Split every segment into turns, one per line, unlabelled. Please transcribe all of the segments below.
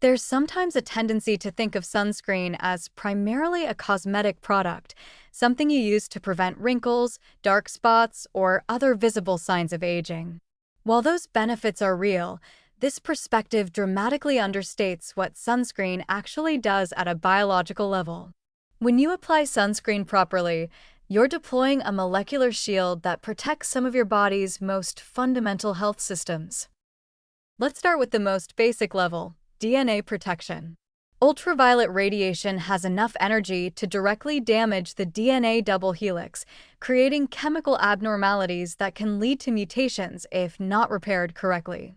There's sometimes a tendency to think of sunscreen as primarily a cosmetic product, something you use to prevent wrinkles, dark spots, or other visible signs of aging. While those benefits are real, this perspective dramatically understates what sunscreen actually does at a biological level. When you apply sunscreen properly, you're deploying a molecular shield that protects some of your body's most fundamental health systems. Let's start with the most basic level: DNA protection. Ultraviolet radiation has enough energy to directly damage the DNA double helix, creating chemical abnormalities that can lead to mutations if not repaired correctly.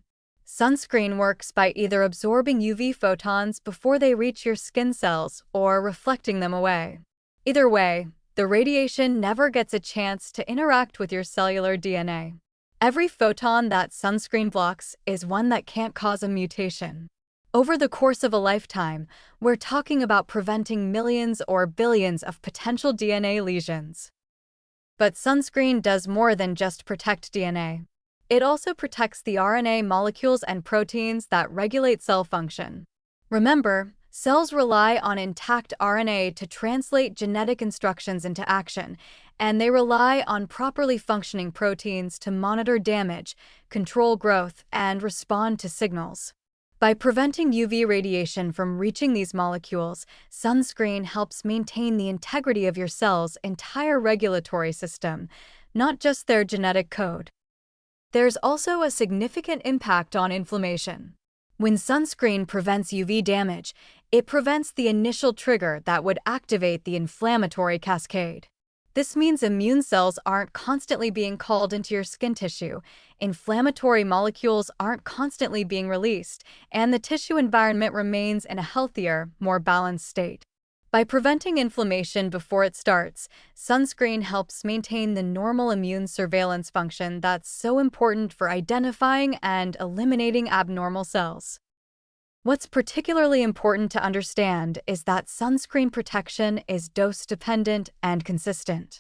Sunscreen works by either absorbing UV photons before they reach your skin cells or reflecting them away. Either way, the radiation never gets a chance to interact with your cellular DNA. Every photon that sunscreen blocks is one that can't cause a mutation. Over the course of a lifetime, we're talking about preventing millions or billions of potential DNA lesions. But sunscreen does more than just protect DNA. It also protects the RNA molecules and proteins that regulate cell function. Remember, cells rely on intact RNA to translate genetic instructions into action, and they rely on properly functioning proteins to monitor damage, control growth, and respond to signals. By preventing UV radiation from reaching these molecules, sunscreen helps maintain the integrity of your cell's entire regulatory system, not just their genetic code. There's also a significant impact on inflammation. When sunscreen prevents UV damage, it prevents the initial trigger that would activate the inflammatory cascade. This means immune cells aren't constantly being called into your skin tissue, inflammatory molecules aren't constantly being released, and the tissue environment remains in a healthier, more balanced state. By preventing inflammation before it starts, sunscreen helps maintain the normal immune surveillance function that's so important for identifying and eliminating abnormal cells. What's particularly important to understand is that sunscreen protection is dose-dependent and consistent.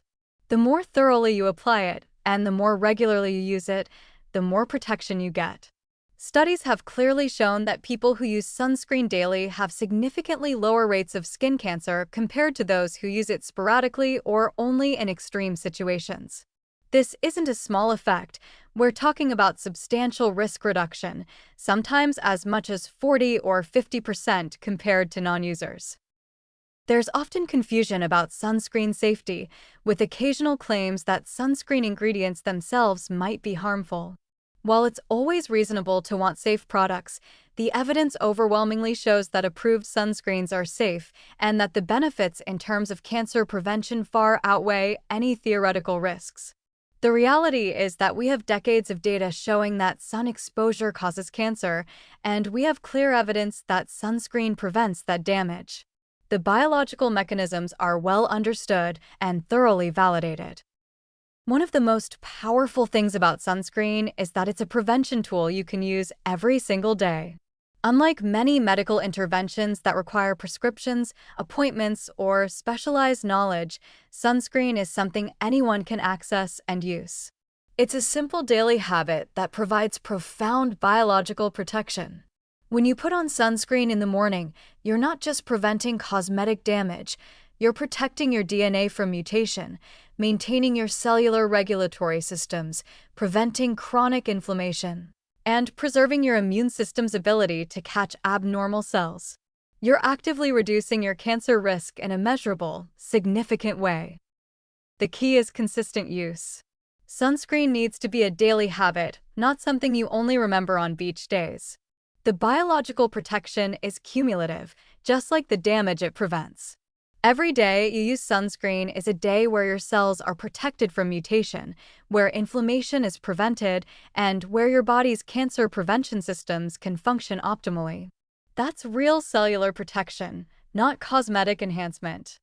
The more thoroughly you apply it, and the more regularly you use it, the more protection you get. Studies have clearly shown that people who use sunscreen daily have significantly lower rates of skin cancer compared to those who use it sporadically or only in extreme situations. This isn't a small effect. We're talking about substantial risk reduction, sometimes as much as 40 or 50% compared to non-users. There's often confusion about sunscreen safety, with occasional claims that sunscreen ingredients themselves might be harmful. While it's always reasonable to want safe products, the evidence overwhelmingly shows that approved sunscreens are safe and that the benefits in terms of cancer prevention far outweigh any theoretical risks. The reality is that we have decades of data showing that sun exposure causes cancer, and we have clear evidence that sunscreen prevents that damage. The biological mechanisms are well understood and thoroughly validated. One of the most powerful things about sunscreen is that it's a prevention tool you can use every single day. Unlike many medical interventions that require prescriptions, appointments, or specialized knowledge, sunscreen is something anyone can access and use. It's a simple daily habit that provides profound biological protection. When you put on sunscreen in the morning, you're not just preventing cosmetic damage, you're protecting your DNA from mutation, maintaining your cellular regulatory systems, preventing chronic inflammation, and preserving your immune system's ability to catch abnormal cells. You're actively reducing your cancer risk in a measurable, significant way. The key is consistent use. Sunscreen needs to be a daily habit, not something you only remember on beach days. The biological protection is cumulative, just like the damage it prevents. Every day you use sunscreen is a day where your cells are protected from mutation, where inflammation is prevented, and where your body's cancer prevention systems can function optimally. That's real cellular protection, not cosmetic enhancement.